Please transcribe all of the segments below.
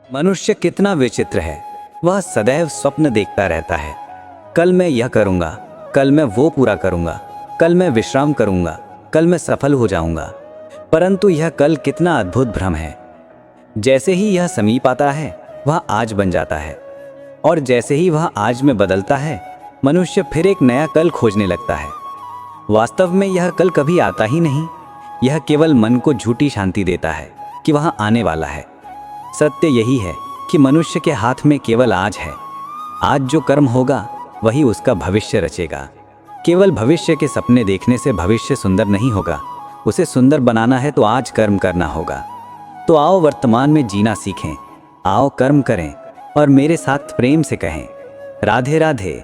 मनुष्य कितना विचित्र है। वह सदैव स्वप्न देखता रहता है। कल मैं यह करूँगा, कल मैं वो पूरा करूँगा, कल मैं विश्राम करूँगा, कल मैं सफल हो जाऊँगा। परंतु यह कल कितना अद्भुत भ्रम है। जैसे ही यह समीप आता है वह आज बन जाता है, और जैसे ही वह आज में बदलता है मनुष्य फिर एक नया कल खोजने लगता है। वास्तव में यह कल कभी आता ही नहीं। यह केवल मन को झूठी शांति देता है कि वह आने वाला है। सत्य यही है कि मनुष्य के हाथ में केवल आज है। आज जो कर्म होगा वही उसका भविष्य रचेगा। केवल भविष्य के सपने देखने से भविष्य सुंदर नहीं होगा। उसे सुंदर बनाना है तो आज कर्म करना होगा। तो आओ वर्तमान में जीना सीखें, आओ कर्म करें और मेरे साथ प्रेम से कहें, राधे राधे।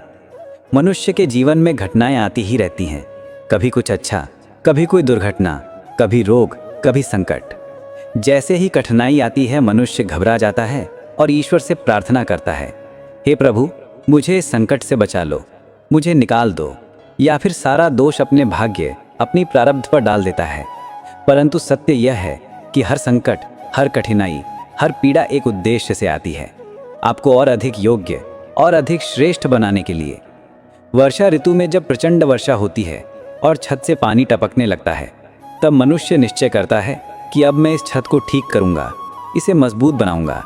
मनुष्य के जीवन में घटनाएं आती ही रहती हैं, कभी कुछ अच्छा, कभी कोई दुर्घटना, कभी रोग, कभी संकट। जैसे ही कठिनाई आती है मनुष्य घबरा जाता है और ईश्वर से प्रार्थना करता है, हे प्रभु मुझे इस संकट से बचा लो, मुझे निकाल दो। या फिर सारा दोष अपने भाग्य, अपनी प्रारब्ध पर डाल देता है। परंतु सत्य यह है कि हर संकट, हर कठिनाई, हर पीड़ा एक उद्देश्य से आती है, आपको और अधिक योग्य और अधिक श्रेष्ठ बनाने के लिए। वर्षा ऋतु में जब प्रचंड वर्षा होती है और छत से पानी टपकने लगता है, तब मनुष्य निश्चय करता है कि अब मैं इस छत को ठीक करूंगा, इसे मजबूत बनाऊंगा।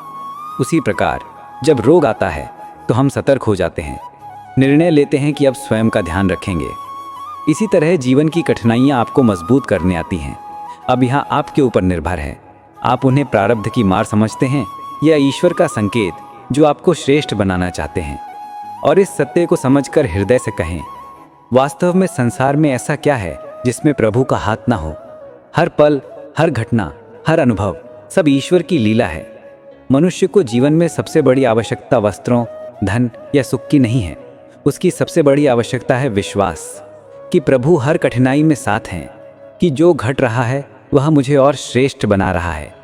उसी प्रकार जब रोग आता है तो हम सतर्क हो जाते हैं, निर्णय लेते हैं कि अब स्वयं का ध्यान रखेंगे। इसी तरह जीवन की कठिनाइयाँ आपको मजबूत करने आती हैं। अब यहाँ आपके ऊपर निर्भर है, आप उन्हें प्रारब्ध की मार समझते हैं या ईश्वर का संकेत जो आपको श्रेष्ठ बनाना चाहते हैं। और इस सत्य को समझकर हृदय से कहें, वास्तव में संसार में ऐसा क्या है जिसमें प्रभु का हाथ ना हो। हर पल, हर घटना, हर अनुभव सब ईश्वर की लीला है। मनुष्य को जीवन में सबसे बड़ी आवश्यकता वस्त्रों, धन या सुख की नहीं है। उसकी सबसे बड़ी आवश्यकता है विश्वास कि प्रभु हर कठिनाई में साथ हैं, कि जो घट रहा है वह मुझे और श्रेष्ठ बना रहा है।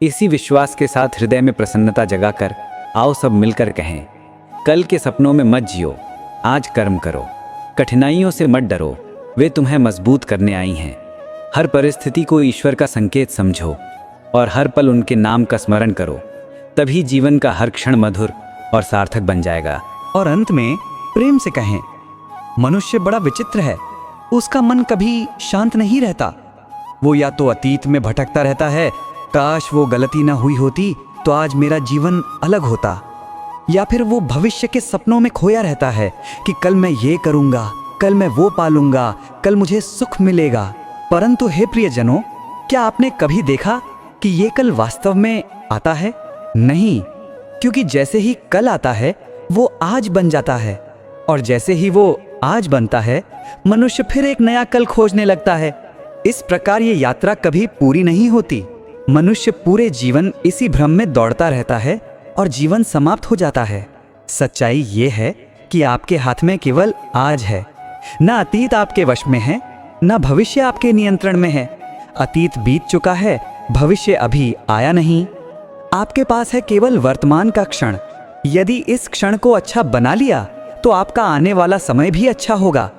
इसी विश्वास के साथ हृदय में प्रसन्नता जगाकर आओ सब मिलकर कहें, कल के सपनों में मत जियो, आज कर्म करो। कठिनाइयों से मत डरो, वे तुम्हें मजबूत करने आई हैं। हर परिस्थिति को ईश्वर का संकेत समझो और हर पल उनके नाम का स्मरण करो, तभी जीवन का हर क्षण मधुर और सार्थक बन जाएगा। और अंत में प्रेम से कहें, मनुष्य बड़ा विचित्र है, उसका मन कभी शांत नहीं रहता। वो या तो अतीत में भटकता रहता है, काश वो गलती ना हुई होती तो आज मेरा जीवन अलग होता। या फिर वो भविष्य के सपनों में खोया रहता है कि कल मैं ये करूंगा, कल मैं वो पालूंगा, कल मुझे सुख मिलेगा। परंतु हे प्रियजनों, क्या आपने कभी देखा कि ये कल वास्तव में आता है? नहीं, क्योंकि जैसे ही कल आता है वो आज बन जाता है, और जैसे ही वो आज बनता है मनुष्य फिर एक नया कल खोजने लगता है। इस प्रकार ये यात्रा कभी पूरी नहीं होती। मनुष्य पूरे जीवन इसी भ्रम में दौड़ता रहता है और जीवन समाप्त हो जाता है। सच्चाई ये है कि आपके हाथ में केवल आज है। न अतीत आपके वश में है, न भविष्य आपके नियंत्रण में है। अतीत बीत चुका है, भविष्य अभी आया नहीं। आपके पास है केवल वर्तमान का क्षण। यदि इस क्षण को अच्छा बना लिया तो आपका आने वाला समय भी अच्छा होगा,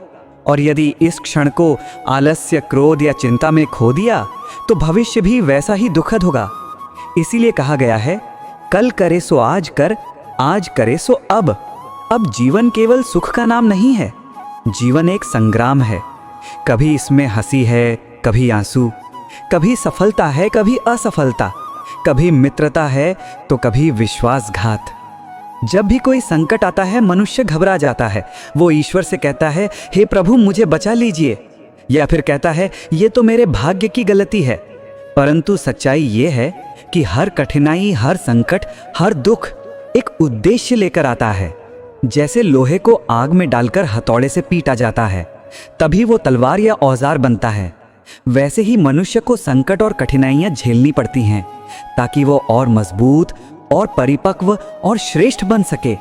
और यदि इस क्षण को आलस्य, क्रोध या चिंता में खो दिया तो भविष्य भी वैसा ही दुखद होगा। इसीलिए कहा गया है, कल करे सो आज कर, आज करे सो अब। अब जीवन केवल सुख का नाम नहीं है, जीवन एक संग्राम है। कभी इसमें हंसी है, कभी आंसू, कभी सफलता है, कभी असफलता, कभी मित्रता है तो कभी विश्वासघात। जब भी कोई संकट आता है मनुष्य घबरा जाता है। वो ईश्वर से कहता है, हे प्रभु मुझे बचा लीजिए, या फिर कहता है ये तो मेरे भाग्य की गलती है। परंतु सच्चाई ये है कि हर कठिनाई, हर संकट, हर दुख एक उद्देश्य लेकर आता है। जैसे लोहे को आग में डालकर हथौड़े से पीटा जाता है तभी वो तलवार या औजार बनता है, वैसे ही मनुष्य को संकट और कठिनाइयां झेलनी पड़ती हैं ताकि वो और मजबूत और परिपक्व और श्रेष्ठ बन सके।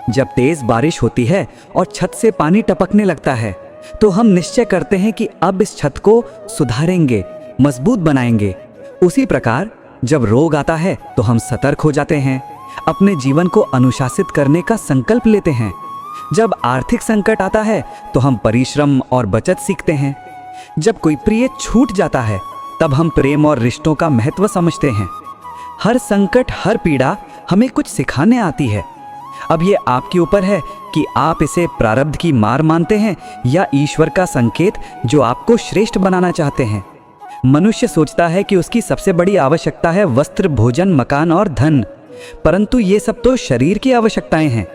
जब तेज बारिश होती है और छत से पानी टपकने लगता है तो हम निश्चय करते हैं कि अब इस छत को सुधारेंगे, मजबूत बनाएंगे। उसी प्रकार जब रोग आता है तो हम सतर्क हो जाते हैं, अपने जीवन को अनुशासित करने का संकल्प लेते हैं। जब आर्थिक संकट आता है तो हम परिश्रम और बचत सीखते हैं। जब कोई प्रिय छूट जाता है तब हम प्रेम और रिश्तों का महत्व समझते हैं। हर संकट, हर पीड़ा हमें कुछ सिखाने आती है। अब ये आपके ऊपर है कि आप इसे प्रारब्ध की मार मानते हैं या ईश्वर का संकेत जो आपको श्रेष्ठ बनाना चाहते हैं। मनुष्य सोचता है कि उसकी सबसे बड़ी आवश्यकता है वस्त्र, भोजन, मकान और धन, परंतु ये सब तो शरीर की आवश्यकताएं हैं।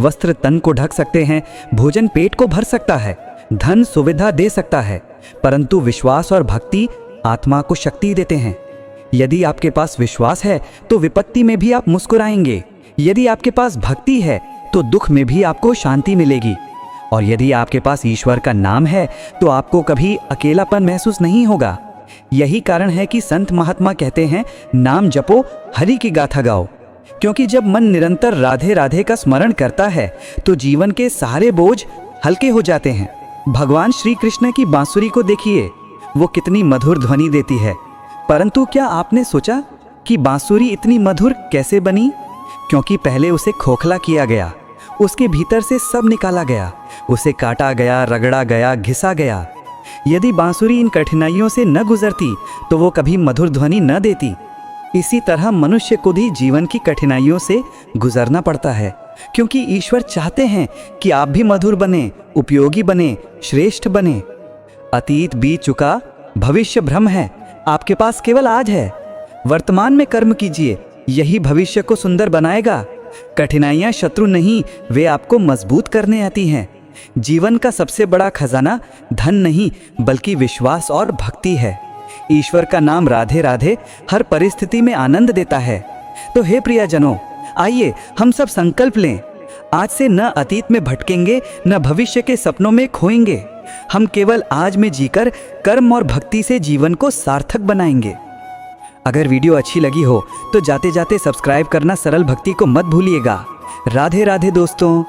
वस्त्र तन को ढक सकते हैं, भोजन पेट को भर सकता है, धन सुविधा दे सकता है, परंतु विश्वास और भक्ति आत्मा को शक्ति देते हैं। यदि आपके पास विश्वास है तो विपत्ति में भी आप मुस्कुराएंगे। यदि आपके पास भक्ति है तो दुख में भी आपको शांति मिलेगी। और यदि आपके पास ईश्वर का नाम है तो आपको कभी अकेलापन महसूस नहीं होगा। यही कारण है कि संत महात्मा कहते हैं, नाम जपो, हरि की गाथा गाओ। क्योंकि जब मन निरंतर राधे राधे का स्मरण करता है तो जीवन के सारे बोझ हल्के हो जाते हैं। भगवान श्री कृष्ण की बांसुरी को देखिए, वो कितनी मधुर ध्वनि देती है, परंतु क्या आपने सोचा कि बांसुरी इतनी मधुर कैसे बनी? क्योंकि पहले उसे खोखला किया गया, उसके भीतर से सब निकाला गया, उसे काटा गया, रगड़ा गया, घिसा गया। यदि बांसुरी इन कठिनाइयों से न गुजरती तो वो कभी मधुर ध्वनि न देती। इसी तरह मनुष्य को भी जीवन की कठिनाइयों से गुजरना पड़ता है, क्योंकि ईश्वर चाहते हैं कि आप भी मधुर बने, उपयोगी बने, श्रेष्ठ बने। अतीत बीत चुका, भविष्य भ्रम है, आपके पास केवल आज है। वर्तमान में कर्म कीजिए, यही भविष्य को सुंदर बनाएगा। कठिनाइयां शत्रु नहीं, वे आपको मजबूत करने आती हैं। जीवन का सबसे बड़ा खजाना धन नहीं बल्कि विश्वास और भक्ति है। ईश्वर का नाम राधे राधे हर परिस्थिति में आनंद देता है। तो हे प्रियजनों, आइए हम सब संकल्प लें, आज से न अतीत में भटकेंगे, न भविष्य के सपनों में खोएंगे। हम केवल आज में जीकर कर्म और भक्ति से जीवन को सार्थक बनाएंगे। अगर वीडियो अच्छी लगी हो तो जाते जाते सब्सक्राइब करना सरल भक्ति को मत भूलिएगा। राधे राधे दोस्तों।